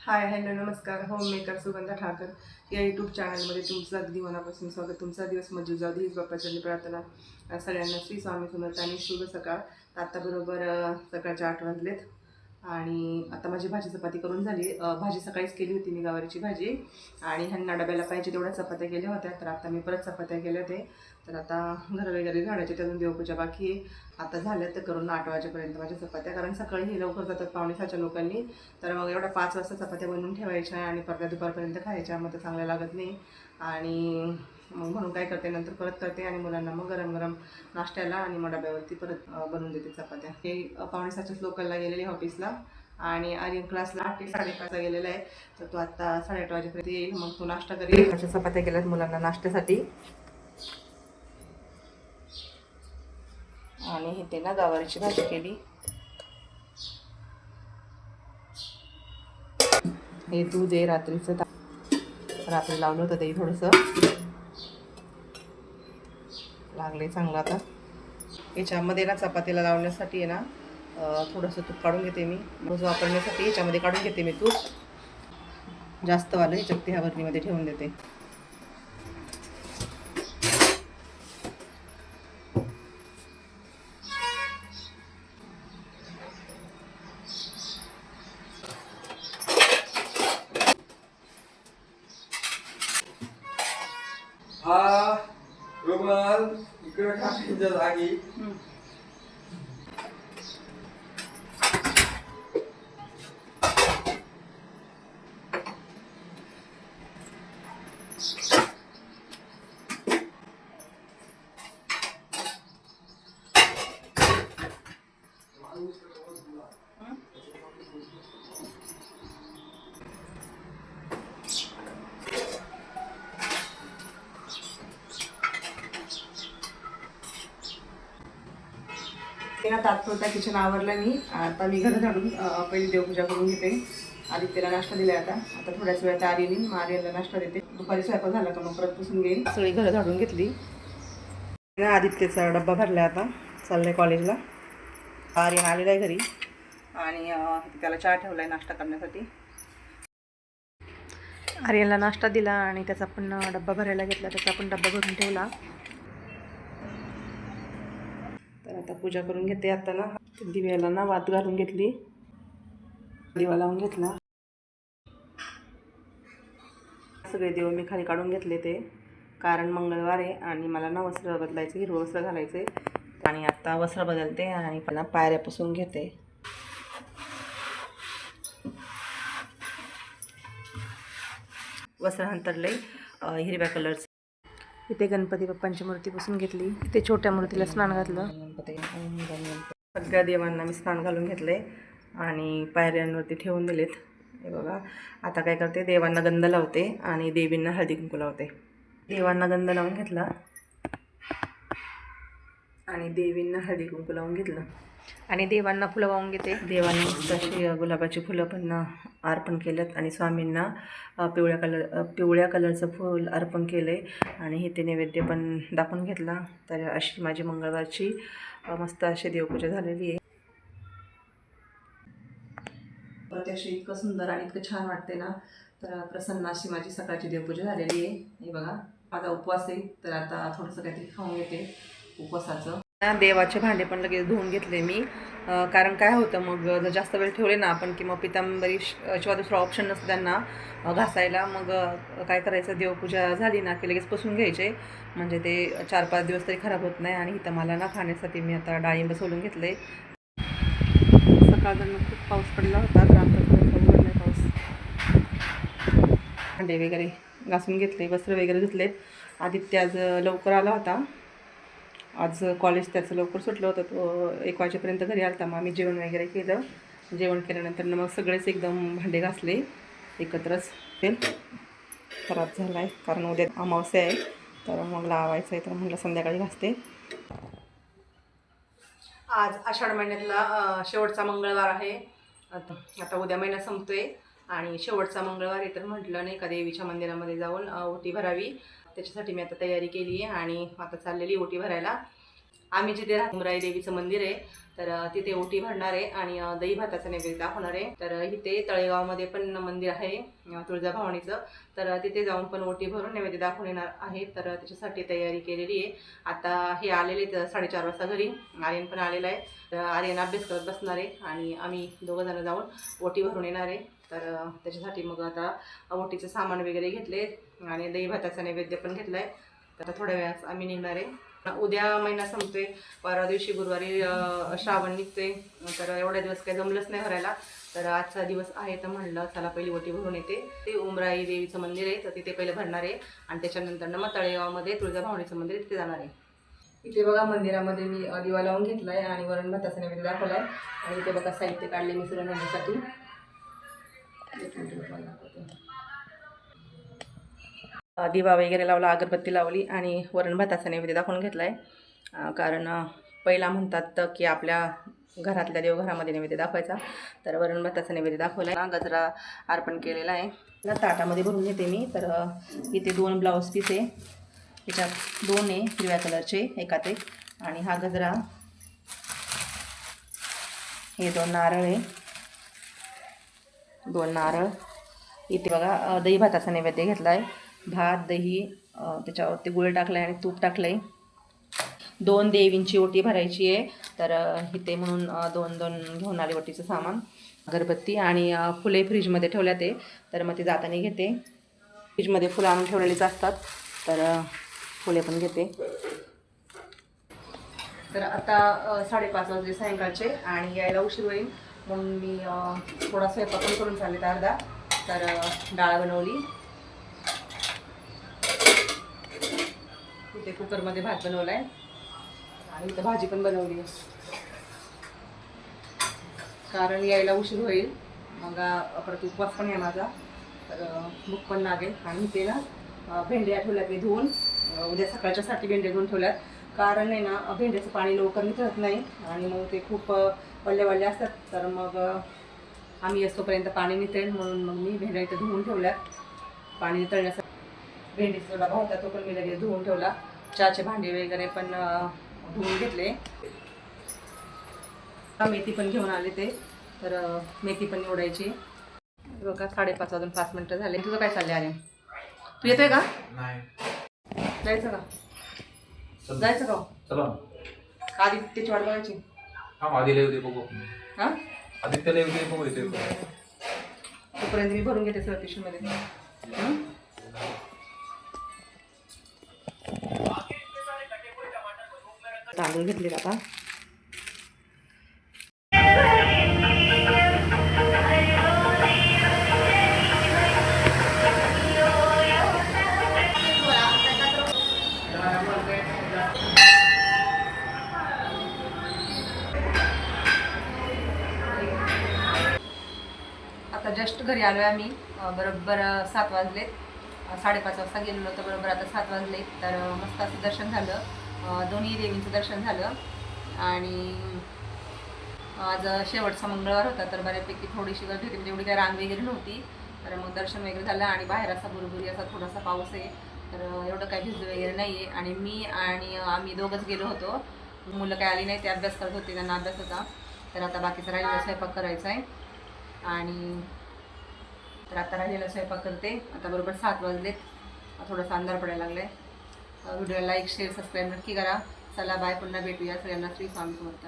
Hi hello नमस्कार. Home maker Sugandha Thakar या YouTube चॅनलमध्ये तुमचं अगदी मनापासून स्वागत. तुमचा दिवस मजेत जाऊ दे हीच बाप्पाची प्रार्थना. सगळ्यांना श्री स्वामी समर्थ आणि शुभ सकाळ. आता बरोबर सकाळच्या 8 वाजलेत आणि आता माझी भाजी चपाती करून झाली. भाजी सकाळीच केली होती मी, गवारीची भाजी, आणि ह्यांना डब्याला पाहिजे तेवढ्या चपात्या केल्या होत्या. तर आता मी परत चपात्या केल्या होते. तर आता घर वगैरे झाडायचे, त्यातून देवपूजा बाकी आहे. आता झाल्या तर करून 8 वाजेपर्यंत माझ्या चपात्या, कारण सकाळी हे लवकर जातात 5:45 लोकांनी. तर मग एवढ्या 5 वाजता चपात्या बनवून ठेवायच्या आणि परत दुपारपर्यंत खायच्या, मग ते चांगलं लागत नाही. आणि मग म्हणून काय करते, नंतर परत करते आणि मुलांना मग गरम गरम नाश्त्याला आणि मग डब्यावरती परत बनवून देते चपात्या. हे 5:45 लोकलला गेलेले ऑफिसला, आणि आर्यन क्लासला 8 ते 8:30 गेलेला आहे. तर तो आता 8:30 वाजेपर्यंत येईल. मग तो नाश्ता करेल. चपात्या केल्यात मुलांना नाश्त्यासाठी. आणि इथे ना गवारीची भाजी केली. हे दूध आहे रात्रीचं, रात्री लावलं होतं ते थोडंसं लागले चांगलं. आता याच्यामध्ये ना चपातीला लावण्यासाठी आहे ना थोडंसं तूप काढून घेते मी. रोज वापरण्यासाठी याच्यामध्ये काढून घेते मी तूप. जास्त वालं ह्याच्यात ह्या बरणीमध्ये ठेवून देते. हा रुमाल इकडे टाकायच्या जागी तेव्हा तात्पुरता किचन आवरलं मी. आता मी घर झाडून पहिली देवपूजा करून घेते. आदित्यला नाश्ता दिला. आता थोड्याच वेळात आर्यनी आर्यनला नाश्ता देते. दुपारी स्वयंपाक झाला का मग परत पुसून घेईन. सगळी घरं झाडून घेतली. आदित्यचा डब्बा भरला, आता चाललाय कॉलेजला. आर्यन आलेला आहे घरी आणि त्याला चहा ठेवलाय नाश्ता करण्यासाठी. आर्यनला नाश्ता दिला आणि त्याचा पण डब्बा भरायला घेतला. त्याचा पण डब्बा भरून ठेवला. तर आता पूजा करून घेते. आता ना दिव्याला ना वात घालून घेतली, दिवा लावून घेतला. सगळे देव मी खाली काढून घेतले ते, कारण मंगळवार आहे आणि मला ना वस्त्र बदलायचं, हिरवं वस्त्र घालायचे. आणि आता वस्त्र बदलते आणि पण पायऱ्या पुसून घेते. वस्त्र अंतरले हिरव्या कलरचं. इथे गणपती बाप्पांची मूर्ती पुसून घेतली. इथे छोट्या मूर्तीला स्नान घातलं. सगळ्या देवांना मी स्नान घालून घेतले आणि पायऱ्यांवरती ठेवून दिलेत. हे बघा. आता काय करते, देवांना गंध लावते आणि देवींना हळदी कुंकू लावते. देवांना गंध लावून घेतला आणि देवींना हळदी कुंकू लावून घेतलं आणि देवांना फुलं वाहून घेते. देवांना तशी गुलाबाची फुलं पण अर्पण केलेत आणि स्वामींना पिवळ्या कलरचं फूल अर्पण केले आणि इथे नैवेद्य पण दाखवून घेतला. तर अशी माझी मंगळवारची मस्त अशी देवपूजा झालेली आहे. प्रत्यक्ष इतकं सुंदर आणि इतकं छान वाटते ना. तर प्रसन्न अशी माझी सकाळची देवपूजा झालेली आहे. हे बघा, माझा उपवास आहे, तर आता थोडंसं काहीतरी खाऊन घेते उपवासाचं. देवाचे भांडे पण लगेच धुवून घेतले मी, कारण काय होतं, मग जर जास्त वेळ ठेवले ना आपण की मग पितांबरी शिवाय दुसरा ऑप्शन नसतं त्यांना घासायला. मग काय करायचं, देवपूजा झाली ना की लगेच पुसून घ्यायचे, म्हणजे ते 4-5 दिवस तरी खराब होत नाही. आणि इथं मला ना खाण्यासाठी मी आता डाळिंब सोलून घेतले. सकाळपासून खूप पाऊस पडला होता, तर आता थोडंसं उघडला पाऊस. भांडे वगैरे घासून घेतले, वस्त्र वगैरे धुतले. आदित्य आज लवकर आला होता. आज कॉलेज त्याचं लवकर सुटलं होतं. तो 1 वाजेपर्यंत घरी आला होता. मग आम्ही जेवण वगैरे केलं. जेवण केल्यानंतर मग सगळेच एकदम भांडे घासले एकत्रच. तेल खराब झाला आहे कारण उद्या अमावस्या आहे, तर मग लावायचं आहे, तर म्हटलं संध्याकाळी घासते. आज आषाढ महिन्यातला शेवटचा मंगळवार आहे. आता उद्या महिना संपतोय आणि शेवटचा मंगळवार आहे, तर म्हटलं नाही का देवीच्या मंदिरामध्ये जाऊन ओटी भरावी. त्याच्यासाठी मी आता तयारी केली आहे आणि आता चाललेली ओटी भरायला. आम्ही जिथे राहतो उमराई देवीचं मंदिर आहे, तर तिथे ओटी भरणार आहे आणि दही भाताचा नैवेद्य दाखवणार आहे. तर इथे तळेगावमध्ये पण मंदिर आहे तुळजाभवानीचं, तर तिथे जाऊन पण ओटी भरून नैवेद्य दाखवून येणार आहे. तर त्याच्यासाठी तयारी केलेली आहे. आता हे आलेले 4:30 वाजता घरी, आर्यन पण आलेला आहे. तर आर्यन अभ्यास करत बसणार आहे आणि आम्ही दोघं जण जाऊन ओटी भरून येणार आहे. तर त्याच्यासाठी मग आता ओटीचं सामान वगैरे घेतले आणि दही भाताचा नैवेद्य पण घेतला आहे. तर आता थोड्या वेळात आम्ही निघणार आहे. उद्या महिना संपतोय, परवा दिवशी गुरुवारी श्रावण निघतोय. तर एवढ्या दिवस काही जमलंच नाही भरायला, तर आजचा दिवस आहे तर म्हणलं चला पहिली ओटी भरून येते. ते उमराई देवीचं मंदिर आहे, तर तिथे पहिले भरणार आहे आणि त्याच्यानंतर मग तळेगावमध्ये तुळजाभवानीचं मंदिर तिथे जाणार आहे. इथे बघा मंदिरामध्ये मी दिवा लावून घेतला आहे आणि वरण भाताचा नैवेद्य दाखवला आहे. आणि इथे बघा साहित्य काढले मी सुरू नेण्यासाठी. दिवा वगैरे लावला, अगरबत्ती लावली आणि वरण भाताचा नैवेद्य दाखवून घेतला आहे. कारण पहिला म्हणतात की आपल्या घरातल्या देवघरामध्ये नैवेद्य दाखवायचा, तर वरण भाताचा नैवेद्य दाखवला आहे. गजरा अर्पण केलेला आहे. ताटामध्ये भरून घेते मी. तर इथे 2 ब्लाऊज पीस आहे, त्याच्यात 2 आहे हिरव्या कलरचे एकात एक, आणि हा गजरा, हे 2 नारळ आहे, 2 नारळ. इथे बघा दही भाताचा नैवेद्य घेतला आहे, भात दही, त्याच्यावरती गुळ टाकला आहे आणि तूप टाकलं आहे. 2 देवींची ओटी भरायची आहे, तर इथे म्हणून 2 घेऊन आले ओटीचं सामान. अगरबत्ती आणि फुले फ्रीजमध्ये ठेवल्यात ते, तर मग ते जाताना घेते. फ्रीजमध्ये फुलं आणून ठेवलेलीच असतात, तर फुले पण घेते. तर आता 5:30 वाजले सायंकाळचे आणि यायला उशीर होईल, म्हणून मी थोडा स्वयंपाक पण करून चालले अर्धा. तर डाळ बनवली, इथे कुकरमध्ये भात बनवला आहे आणि इथं भाजी पण बनवली आहे. कारण यायला उशीर होईल, मग परत उपवास पण आहे माझा, तर भूक पण लागेल. आणि इथे ना भेंड्या ठेवल्यात मी धुवून, उद्या सकाळच्यासाठी भेंड्या धुवून ठेवल्यात. कारण आहे ना भेंड्याचं पाणी लवकर निघत नाही आणि मग ते खूप वल्ले असतात, तर मग आम्ही असतोपर्यंत पाणी निघेल, म्हणून मग मी भेंड्या इथं धुवून ठेवल्यात पाणी नितळण्यासाठी. भेंडीचा डबा होता तो पण मी लगेच धुवून ठेवला. चहाचे भांडे वगैरे पण धुवून घेतले. मेथी पण घेऊन आले ते, तर मेथी पण निवडायची. बघा 5:30 वाजून 5 मिनिटं झाले. तुझं काय चाललंय आर्यन? तू येतोय का? नाही. जायचं का? जायचं का? चला. आदित्यची वाट बघायची. आधी लय बघू. हां, आदित्य लय बघू येते. तोपर्यंत मी भरून घेते सर पिशवीमध्ये. तांदूळ घेतले आता. आता जस्ट घरी आलो आहे आम्ही, बरोबर 7 वाजले. 5:30 वाजता गेलेलो होतो, बरोबर आता 7 वाजले. तर मस्त असं दर्शन झालं, दोन्ही देवींचं दर्शन झालं. आणि आज शेवटचा मंगळवार होता, तर बऱ्यापैकी थोडीशी गर्दी होती, म्हणजे एवढी काही रांग वगैरे नव्हती. तर मग दर्शन वगैरे झालं आणि बाहेर असा बुरबुरी असा थोडासा पाऊस आहे, तर एवढं काही भिजलं वगैरे नाही आहे. आणि मी आणि आम्ही दोघंच गेलो होतो, मुलं काही आली नाही, ते अभ्यास करत होते, त्यांना अभ्यास होता. तर आता बाकीचा राहिलेला स्वयंपाक करायचा आहे. आणि तर आता राहिलेला स्वयंपाक करते. आता बरोबर 7 वाजलेत, थोडासा अंधार पडायला लागला आहे. व्हिडिओला लाईक शेअर सबस्क्राईब नक्की करा. चला बाय, पुन्हा भेटूया. सगळ्यांना श्री स्वामी समर्थ.